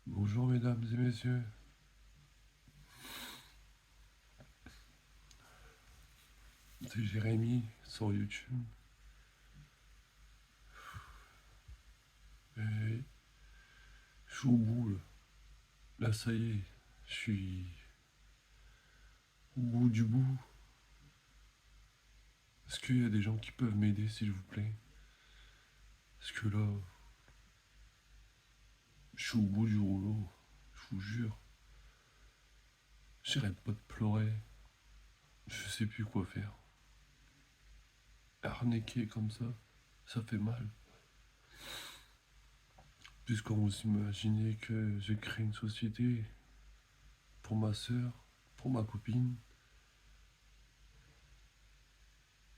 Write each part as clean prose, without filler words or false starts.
Bonjour mesdames et messieurs, c'est Jérémy sur YouTube. Et je suis au bout là. Là ça y est, je suis au bout du bout. Est-ce qu'il y a des gens qui peuvent m'aider s'il vous plaît? Parce que là, je suis au bout du rouleau, je vous jure. J'arrête pas de pleurer, je sais plus quoi faire. Arnaquer comme ça fait mal. Puisqu'on vous imaginez que j'ai créé une société pour ma soeur, pour ma copine,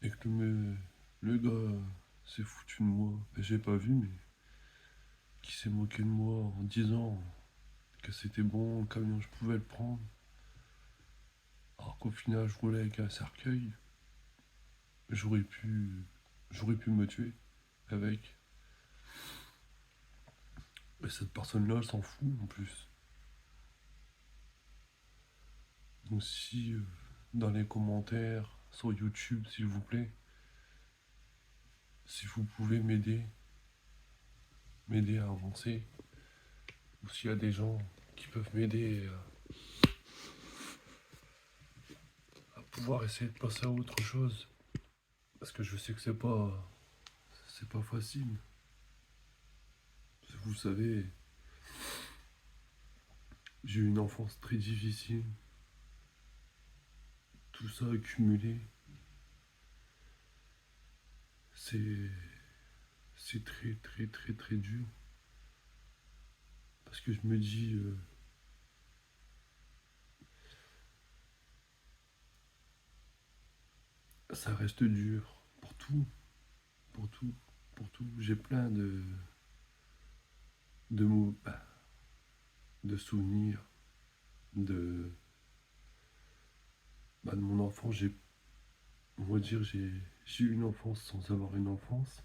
et que le gars s'est foutu de moi. J'ai pas vu, mais qui s'est moqué de moi en disant que c'était bon, le camion je pouvais le prendre. Alors qu'au final je roulais avec un cercueil, j'aurais pu, j'aurais pu me tuer avec. Et cette personne-là, elle s'en fout en plus. Donc si dans les commentaires sur YouTube, s'il vous plaît, si vous pouvez m'aider à avancer, ou s'il y a des gens qui peuvent m'aider à pouvoir essayer de passer à autre chose, parce que je sais que c'est pas facile. Vous savez, j'ai eu une enfance très difficile. Tout ça accumulé, c'est c'est très très très très dur. Parce que je me dis, ça reste dur pour tout, pour tout, pour tout. J'ai plein de mots, de souvenirs, de, de mon enfance. On va dire, j'ai eu une enfance sans avoir une enfance.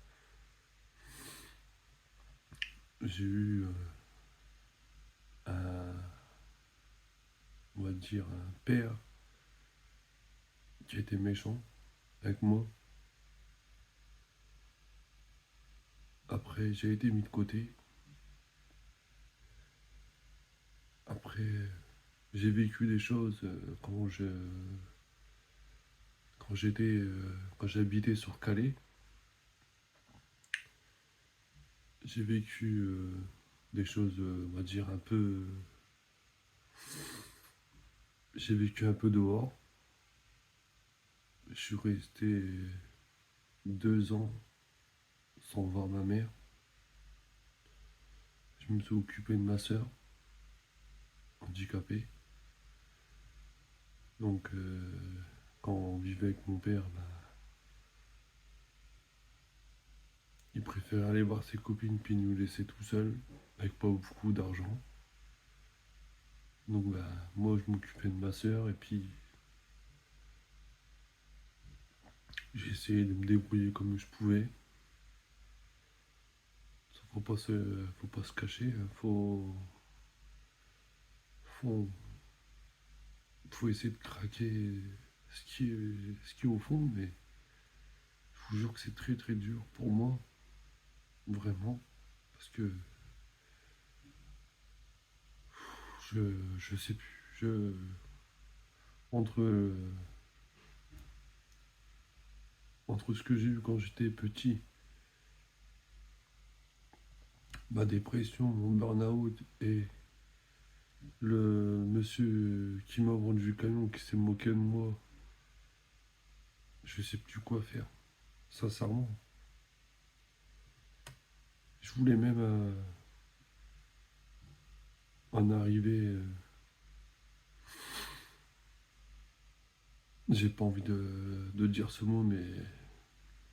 J'ai eu un, on va dire, un père qui a été méchant avec moi. Après, j'ai été mis de côté. Après, j'ai vécu des choses quand j'habitais sur Calais. J'ai vécu des choses, on va dire un peu. J'ai vécu un peu dehors. Je suis resté 2 ans sans voir ma mère. Je me suis occupé de ma soeur, handicapée. Donc, quand on vivait avec mon père, il préférait aller voir ses copines puis nous laisser tout seuls, avec pas beaucoup d'argent. Donc, moi, je m'occupais de ma soeur et puis j'ai essayé de me débrouiller comme je pouvais. Faut pas se cacher, hein. Faut, faut essayer de craquer ce qui est au fond, mais je vous jure que c'est très très dur pour moi, vraiment, parce que je sais plus, entre, entre ce que j'ai eu quand j'étais petit, ma dépression, mon burn-out et le monsieur qui m'a vendu le camion, qui s'est moqué de moi, je sais plus quoi faire, sincèrement. Je voulais même en arriver. J'ai pas envie de dire ce mot, mais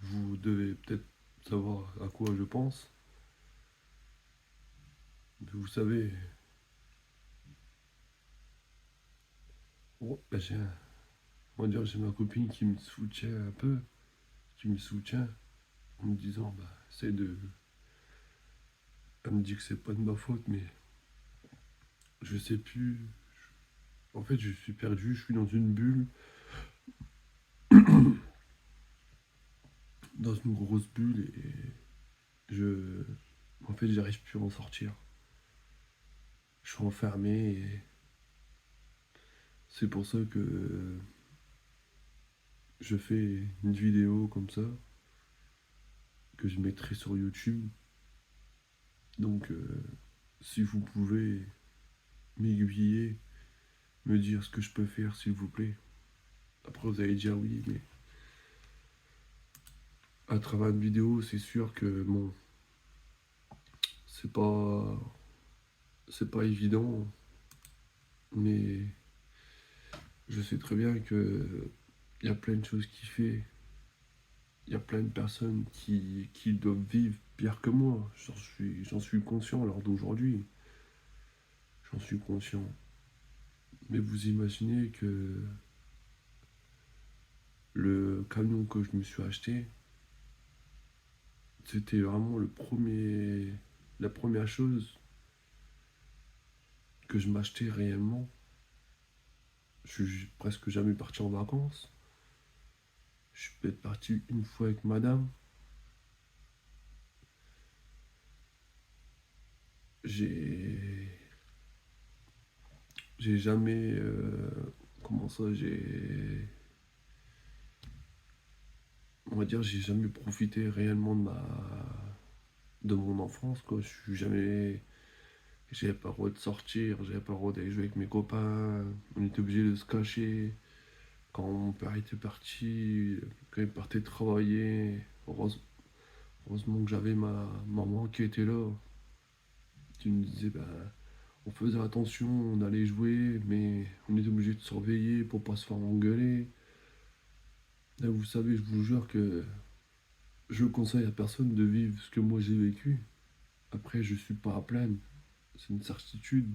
vous devez peut-être savoir à quoi je pense. Vous savez, on va dire, j'ai ma copine qui me soutient un peu, qui me soutient en me disant, elle me dit que c'est pas de ma faute, mais Je sais plus. En fait, je suis perdu, je suis dans une bulle, dans une grosse bulle et je. En fait, j'arrive plus à en sortir. Je suis enfermé et c'est pour ça que je fais une vidéo comme ça que je mettrai sur YouTube. Donc, si vous pouvez m'aiguiller, me dire ce que je peux faire, s'il vous plaît. Après, vous allez dire oui, mais à travers une vidéo, c'est sûr que bon, c'est pas, c'est pas évident, mais je sais très bien que il y a plein de choses qui fait, il y a plein de personnes qui doivent vivre pire que moi. J'en suis conscient lors d'aujourd'hui, j'en suis conscient. Mais vous imaginez que le camion que je me suis acheté, c'était vraiment la première chose que je m'achetais réellement. Je suis presque jamais parti en vacances. Je suis peut-être parti une fois avec madame. J'ai. J'ai jamais. Comment ça, j'ai. On va dire, j'ai jamais profité réellement de mon enfance, quoi. Je suis jamais. J'avais pas le droit de sortir, j'avais pas le droit d'aller jouer avec mes copains. On était obligé de se cacher. Quand mon père était parti, quand il partait travailler, heureusement que j'avais ma maman qui était là. Qui me disait, ben, on faisait attention, on allait jouer, mais on était obligé de surveiller pour pas se faire engueuler. Là, vous savez, je vous jure que je conseille à personne de vivre ce que moi j'ai vécu. Après, je suis pas à plaindre, c'est une certitude.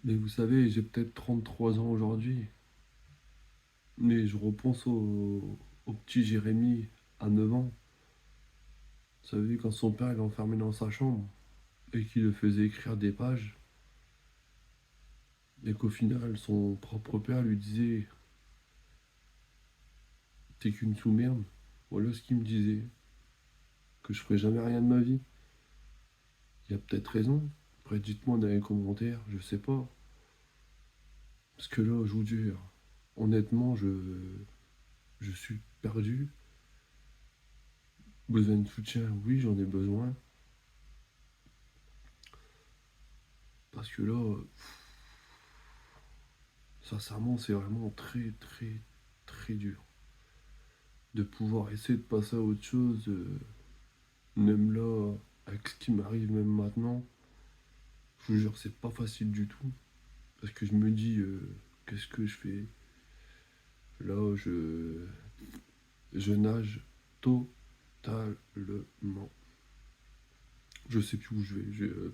Mais vous savez, j'ai peut-être 33 ans aujourd'hui, mais je repense au petit Jérémy à 9 ans. Vous savez, quand son père est enfermé dans sa chambre et qu'il le faisait écrire des pages, et qu'au final, son propre père lui disait: t'es qu'une sous-merde. Voilà ce qu'il me disait, que je ferais jamais rien de ma vie. Il y a peut-être raison. Après, dites-moi dans les commentaires, je sais pas. Parce que là, je vous jure, honnêtement, je suis perdu. Besoin de soutien, oui, j'en ai besoin. Parce que là, sincèrement, c'est vraiment très, très, très dur. De pouvoir essayer de passer à autre chose, même là, avec ce qui m'arrive même maintenant, je vous jure, c'est pas facile du tout. Parce que je me dis, qu'est-ce que je fais? Là, je nage totalement. Je sais plus où je vais. Je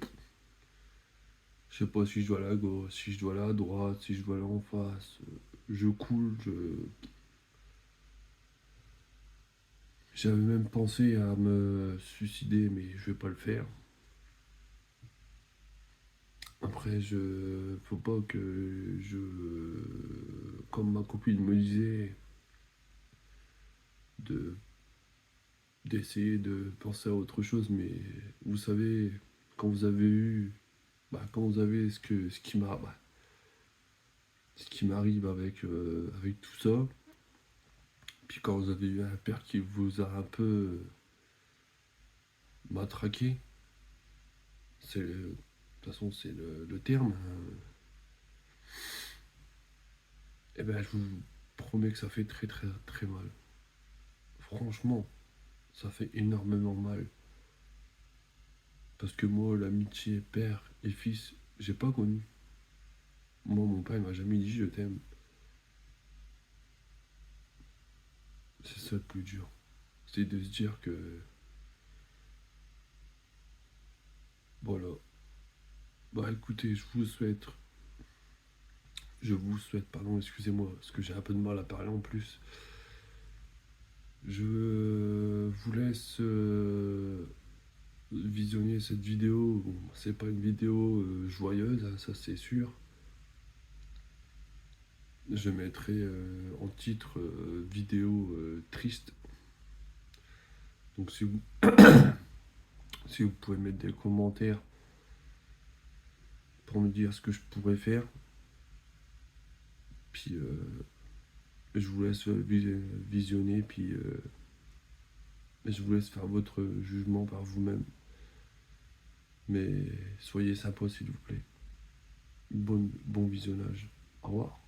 sais pas si je dois aller à gauche, si je dois aller à droite, si je dois aller en face. Je coule, j'avais même pensé à me suicider, mais je vais pas le faire. Après, faut pas que comme ma copine me disait, de d'essayer de penser à autre chose, mais vous savez, quand vous avez eu, quand vous avez ce qui m'arrive avec tout ça, puis quand vous avez eu un père qui vous a un peu matraqué, de toute façon c'est le terme, et ben je vous promets que ça fait très très très mal. Franchement, ça fait énormément mal. Parce que moi, l'amitié père et fils, j'ai pas connu. Moi, mon père, il m'a jamais dit je t'aime. C'est ça le plus dur. C'est de se dire que, voilà. Bah écoutez, pardon, excusez-moi, parce que j'ai un peu de mal à parler en plus. Je vous laisse visionner cette vidéo. Bon, c'est pas une vidéo joyeuse, hein, ça c'est sûr. Je mettrai en titre vidéo triste. Donc si vous pouvez mettre des commentaires pour me dire ce que je pourrais faire, puis je vous laisse visionner, puis je vous laisse faire votre jugement par vous-même. Mais soyez sympa s'il vous plaît. Bon visionnage. Au revoir.